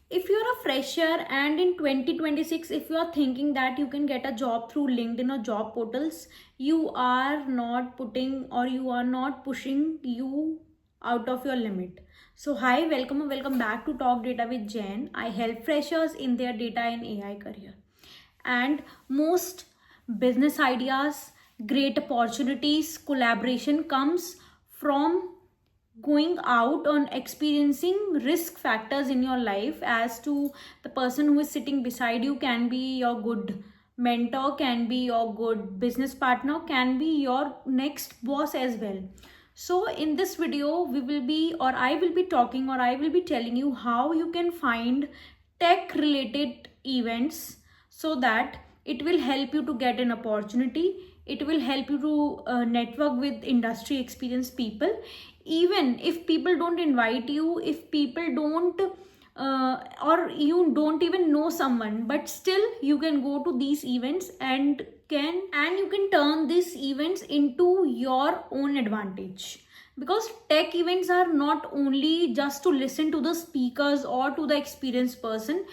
If you're a fresher and in 2026, if you are thinking that you can get a job through LinkedIn or job portals, you are not putting or you are not pushing you out of your limit. So hi, welcome and welcome back to Talk Data with Jain. I help freshers in their data and AI career. And most business ideas, great opportunities, collaboration comes from going out on experiencing risk factors in your life. As to the person who is sitting beside you can be your good mentor, can be your good business partner, can be your next boss as well. So in this video we will be, or I will be talking, or I will be telling you how you can find tech related events so that it will help you to get an opportunity. It will help you to network with industry experienced people. Even if people don't invite you, if people don't or you don't even know someone, but still you can go to these events and you can turn these events into your own advantage. Because tech events are not only just to listen to the speakers or to the experienced person,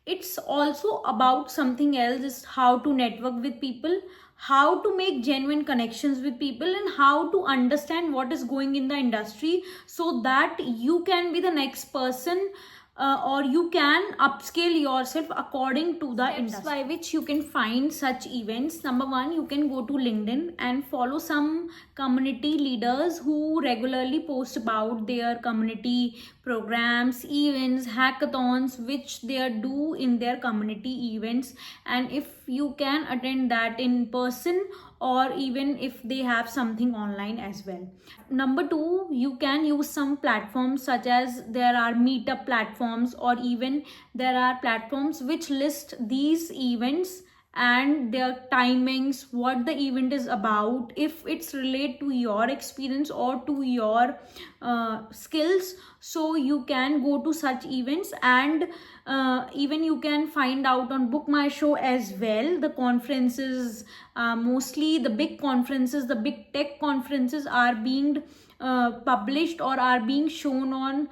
it's also about something else. Is how to network with people, how to make genuine connections with people, and how to understand what is going in the industry so that you can be the next person, or you can upscale yourself according to the industry. By which you can find such events: number one, you can go to LinkedIn and follow some community leaders who regularly post about their community programs, events, hackathons which they do in their community events. And if you can attend that in person, or even if they have something online as well. Number two, you can use some platforms such as there are meetup platforms, or even there are platforms which list these events and their timings, what the event is about, if it's related to your experience or to your skills. So you can go to such events, and even you can find out on Book My Show as well. The conferences, mostly the big conferences, the big tech conferences are being published or are being shown on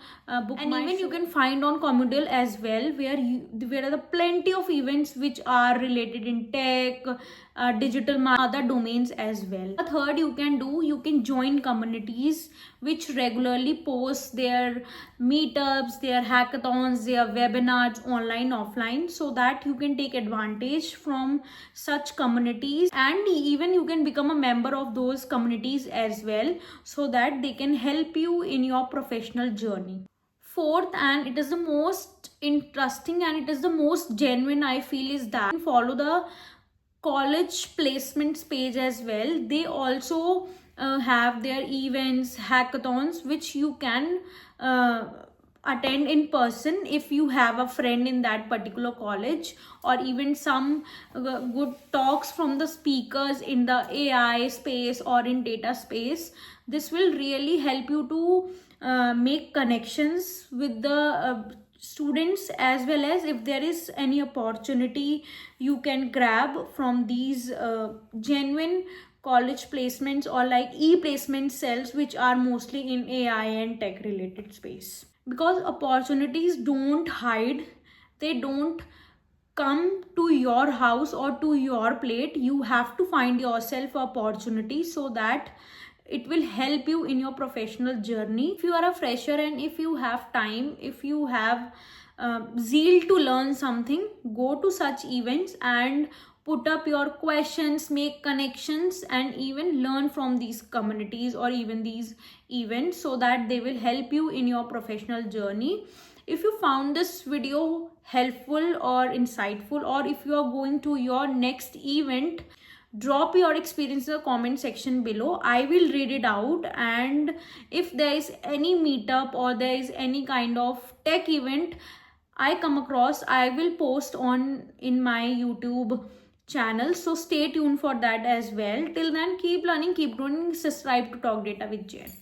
Book and My even Show. You can find on Communal as well, where are the plenty of events which are related in tech, digital other domains as well. The third you can do, you can join communities which regularly post their meetups, their hackathons, their webinars online, offline, so that you can take advantage from such communities, and even you can become a member of those communities as well, so that they can help you in your professional journey. Fourth, and it is the most interesting and it is the most genuine, I feel, is that you follow the college placements page as well. They also have their events, hackathons which you can attend in person if you have a friend in that particular college, or even some good talks from the speakers in the AI space or in data space. This will really help you to make connections with the students, as well as if there is any opportunity you can grab from these genuine college placements, or like e-placement cells which are mostly in AI and tech related space. Because opportunities don't hide, they don't come to your house or to your plate. You have to find yourself opportunity so that it will help you in your professional journey. If you are a fresher and if you have time, if you have zeal to learn something, go to such events and put up your questions, make connections, and even learn from these communities or even these events, so that they will help you in your professional journey. If you found this video helpful or insightful, or if you are going to your next event, drop your experience in the comment section below. I will read it out, and if there is any meetup or there is any kind of tech event I come across, I will post on in my YouTube channel. So stay tuned for that as well. Till then, keep learning, keep growing, subscribe to Talk Data with Jain.